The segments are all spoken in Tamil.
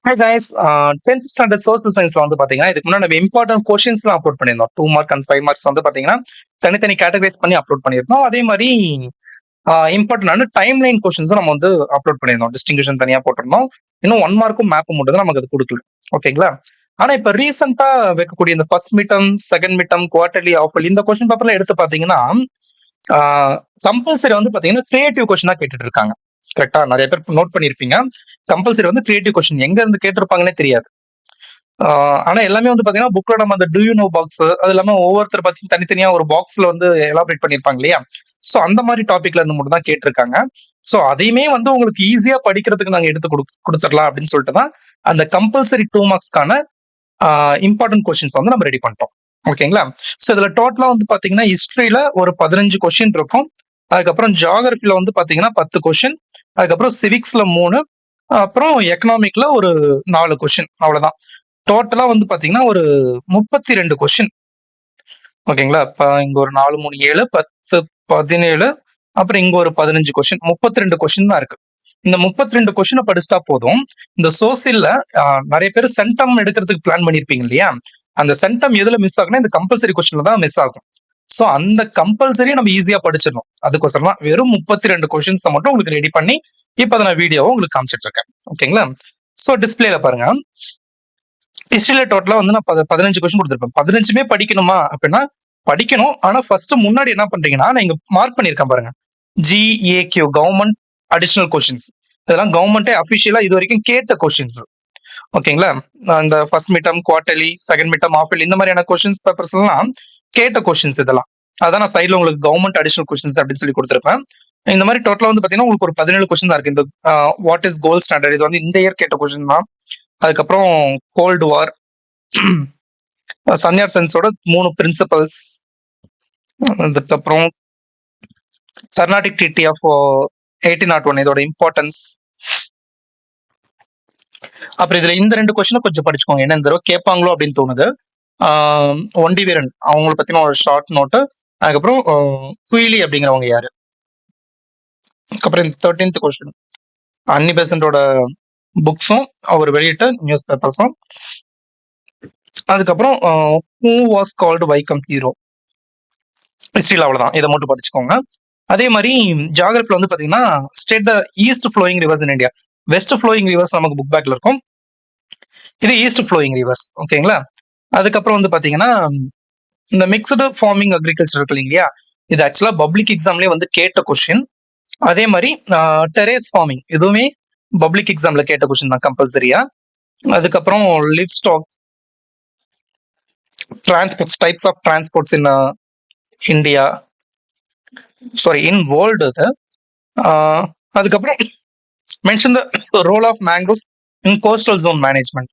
Hi guys, 10th standard social சயின்ஸ்ல வந்து பாத்தீங்கன்னா இதுக்கு முன்னாடி நம்ம இம்பார்ட்டன்ட் கொஸ்டின்ஸ்லாம் அப்லோட் பண்ணியிருந்தோம். 2 மார்க் அண்ட் 5 மார்க்ஸ் வந்து பாத்தீங்கன்னா தனித்தனி கேட்டகரைஸ் பண்ணி அப்லோட் பண்ணியிருந்தோம். அதே மாதிரி இம்பார்ட்டன்டான டைம் லைன் கொஸ்டின்ஸும் நம்ம வந்து அப்லோட் பண்ணியிருந்தோம். டிஸ்டிங்ஷன் தனியா போட்டிருந்தோம். இன்னும் 1 மார்க்கும் மேப்பும் மட்டும் தான் நமக்கு அது கொடுக்கல. ஓகேங்களா? ஆனா இப்ப ரீசெண்டா வைக்கக்கூடிய இந்த first midterm, second midterm, quarterly, halfly இந்த கொஸ்டின் பேப்பர்ல எடுத்து பாத்தீங்கன்னா கம்பல்சரி வந்து பாத்தீங்கன்னா கிரியேட்டிவ் கொஸ்டினா கேட்டுட்டு இருக்காங்க. கரெக்டா? நிறைய பேர் நோட் பண்ணிருப்பீங்க. கம்பல்சரி வந்து கிரியேட்டிவ் கொஸ்டின் எங்க இருந்து கேட்டிருப்பாங்கன்னே தெரியாது. ஆனா எல்லாமே வந்து பாத்தீங்கன்னா புக்ல நம்ம அந்த டூ யூ நோ பாக்ஸ் அது இல்லாம ஒவ்வொருத்தர் பத்தி தனித்தனியா ஒரு பாக்ஸ்ல வந்து எலாபரேட் பண்ணிருப்பாங்க இல்லையா? சோ அந்த மாதிரி டாபிக்ல இருந்து மட்டும் தான் கேட்டிருக்காங்க. சோ அதையுமே வந்து உங்களுக்கு ஈஸியா படிக்கிறதுக்கு நாங்க எடுத்து கொடுத்துடலாம் அப்படின்னு சொல்லிட்டு தான் அந்த கம்பல்சரி 2 மார்க்ஸ்க்கான இம்பார்ட்டன்ட் கொஸ்டின்ஸ் வந்து நம்ம ரெடி பண்ணிட்டோம். ஓகேங்களா? சோ இதுல டோட்டலா வந்து பாத்தீங்கன்னா ஹிஸ்டரியில ஒரு 15 கொஸ்டின் இருக்கும். அதுக்கப்புறம் ஜியோகிராபில வந்து பாத்தீங்கன்னா 10 கொஸ்டின், அதுக்கப்புறம் சிவிக்ஸ்ல 3, அப்புறம் எக்கனாமிக்ல ஒரு 4 கொஸ்டின், அவ்வளவுதான். டோட்டலா வந்து பாத்தீங்கன்னா ஒரு 32 கொஸ்டின். ஓகேங்களா? இங்க ஒரு 4, 3, 7, 10, 17, அப்புறம் இங்க ஒரு 15 கொஸ்டின், 32 கொஸ்டின் தான் இருக்கு. இந்த 32 கொஸ்டினை படிச்சுட்டா போதும். இந்த சோசியல்ல நிறைய பேர் சென்டம் எடுக்கிறதுக்கு பிளான் பண்ணிருப்பீங்க இல்லையா? அந்த சென்டம் எதுல மிஸ் ஆகும்னா இந்த கம்பல்சரி கொஸ்டின்ல தான் மிஸ் ஆகும். சோ அந்த கம்பல்சரி நம்ம ஈஸியா படிச்சிடணும். அதுக்கோசரம் தான் வெறும் 32 கொஸ்டின்ஸ் மட்டும் உங்களுக்கு ரெடி பண்ணி இப்ப அதை நான் வீடியோவை உங்களுக்கு காமிச்சிட்டு இருக்கேன். ஓகேங்களா? சோ டிஸ்பிளேல பாருங்க. ஹிஸ்டரியில டோட்டலா வந்து நான் 15 கொஸ்டின் கொடுத்துருப்பேன். 15மே படிக்கணுமா அப்படின்னா படிக்கணும். ஆனா ஃபர்ஸ்ட் முன்னாடி என்ன பண்றீங்கன்னா நான் இங்க மார்க் பண்ணிருக்கேன் பாருங்க. GAQ government additional questions. இதெல்லாம் கவர்மெண்டே அபிஷியலா இது வரைக்கும் கேட்ட கொஸ்டின்ஸ். ஓகேங்களா? இந்த first midterm, quarterly, second midterm, halfly இந்த மாதிரியான கொஸ்டின்ஸ் பேப்பர்ஸ் எல்லாம் கேட்ட கொஸ்டின்ஸ் இதெல்லாம். அதான் நான் சைட்ல உங்களுக்கு கவர்மெண்ட் அடிஷனல் கொஸ்டின்ஸ் அப்படின்னு சொல்லி கொடுத்துருப்பேன். இந்த மாதிரி டோட்டலா வந்து பாத்தீங்கன்னா உங்களுக்கு ஒரு 17 கொஸ்டின் தான் இருக்கு. இந்த வாட் இஸ் கோல்ட் ஸ்டாண்டர்ட் இது வந்து இந்த இயர் கேட்ட கொஸ்டின் தான். அதுக்கப்புறம் கோல்டு வார், சன்யார் சென்ஸோட 3 பிரின்சிபல்ஸ், அதுக்கப்புறம் கர்நாடிக் ட்ரீட்டி ஆஃப் 1801 இதோட இம்பார்ட்டன்ஸ். அப்புறம் இதுல இந்த 2 கொஸ்டின் கொஞ்சம் படிச்சுக்கோங்க. என்ன இந்த தடவை கேட்பாங்களோ அப்படின்னு தோணுது. ஒண்டி வீரன் அவங்கள பத்தின ஒரு ஷார்ட் நோட்டு. அதுக்கப்புறம் குயிலி அப்படிங்கிறவங்க யாரு. அப்புறம் இந்த 13th கொஸ்டின் அன்னி பெசன்டோட புக்ஸும் அவர் வெளியிட்ட நியூஸ் பேப்பர்ஸும். அதுக்கப்புறம் who was called Vaikom hero. ஹிஸ்டரியில் அவ்வளவுதான். இதை மட்டும் படிச்சுக்கோங்க. அதே மாதிரி ஜியோகிராஃபில வந்து பாத்தீங்கன்னா state the east flowing rivers in India. West flowing rivers நமக்கு புக் பேக்ல இருக்கும். இது ஈஸ்ட் ஃப்ளோயிங் ரிவர்ஸ். ஓகேங்களா? அதுக்கப்புறம் வந்து பாத்தீங்கன்னா இந்த மிக்சடு ஃபார்மிங் அக்ரிகல்ச்சர் இருக்கு இல்லையா? இது ஆக்சுவலா பப்ளிக் எக்ஸாம்லயே வந்து கேட்ட கொஸ்டின். அதே மாதிரி டெரேஸ் ஃபார்மிங் இதுவுமே பப்ளிக் எக்ஸாம்ல கேட்ட கொஸ்டின் தான் கம்பல்சரியா. அதுக்கப்புறம் livestock transports, types of transports in India, sorry in world அது. அதுக்கப்புறம் mention the role of mangroves in coastal zone management.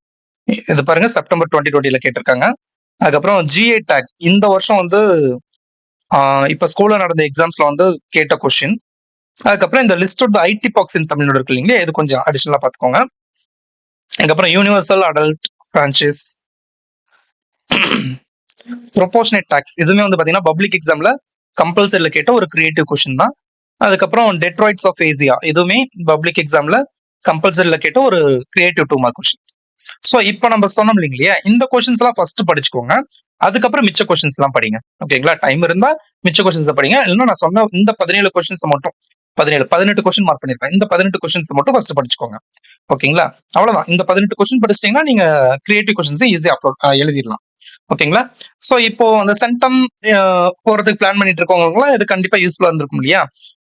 இது பாருங்க செப்டம்பர் 2020 கேட்டிருக்காங்க. அதுக்கப்புறம் GA டேக் இந்த வருஷம் வந்து இப்ப ஸ்கூல்ல நடந்த எக்ஸாம்ஸ்ல வந்து கேட்ட கொஸ்டின். அதுக்கப்புறம் இந்த list of the IT parks in Tamil Nadu இருக்கு இல்லைங்களா? இது கொஞ்சம் அடிஷனலா பார்த்துக்கோங்க. அதுக்கப்புறம் universal adult franchise, proportionate tax இதுவுமே வந்து பாத்தீங்கன்னா பப்ளிக் எக்ஸாம்ல கம்பல்சரியில கேட்ட ஒரு கிரியேட்டிவ் கொஸ்டின் தான். அதுக்கப்புறம் டெட்ராய்ட்ஸ் ஆஃப் ஏசியா இதுவுமே பப்ளிக் எக்ஸாம்ல கம்பல்சரியில கேட்ட ஒரு கிரியேட்டிவ் 2 மார்க் கொஸ்டின். சோ இப்போ நம்ம சொன்னோம் இல்லைங்களா, இந்த கொஸ்டின்ஸ் எல்லாம் ஃபர்ஸ்ட் படிச்சுக்கோங்க. அதுக்கப்புறம் மிச்ச கொஸ்டின்ஸ் எல்லாம் படிங்க. ஓகேங்களா? டைம் இருந்தா மிச்ச கொஸ்டின்ஸ் படிங்க. இல்லைன்னா நான் சொன்ன இந்த 17 கொஸ்டின்ஸ் மட்டும் 18 கொஸ்டின் மார்க் பண்ணிருக்கேன். இந்த 18 கொஸ்டின்ஸ் மட்டும் ஃபர்ஸ்ட் படிச்சுக்கோங்க. ஓகேங்களா? அவ்வளவுதான். இந்த 18 கொஸ்டின் படிச்சிட்டீங்கன்னா நீங்க கிரியேட்டிவ் கொஸ்டின்ஸ் ஈஸியா எழுதிடலாம். ஓகேங்களா? சோ இப்போ அந்த சென்டம் போறதுக்கு பிளான் பண்ணிட்டு இருக்கவங்க இது கண்டிப்பா யூஸ்ஃபுல்லா இருந்திருக்கும் இல்லையா?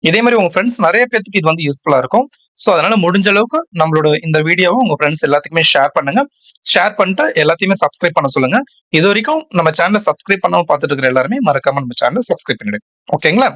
இதே மாதிரி உங்க ஃப்ரெண்ட்ஸ் நிறைய பேருக்கு இது வந்து யூஸ்ஃபுல்லா இருக்கும். சோ அதனால முடிஞ்ச அளவுக்கு நம்மளோட இந்த வீடியோவை உங்க ஃப்ரெண்ட்ஸ் எல்லாத்துக்குமே ஷேர் பண்ணுங்க. ஷேர் பண்ணிட்டு எல்லாத்தையுமே சப்ஸ்கிரைப் பண்ண சொல்லுங்க. இது வரைக்கும் நம்ம சேனலை சப்ஸ்கிரைப் பண்ணாம பார்த்துட்டு இருக்கிற எல்லாருமே மறக்காம நம்ம சேனலை சப்ஸ்கிரைப் பண்ணிடுங்க. ஓகேங்களா?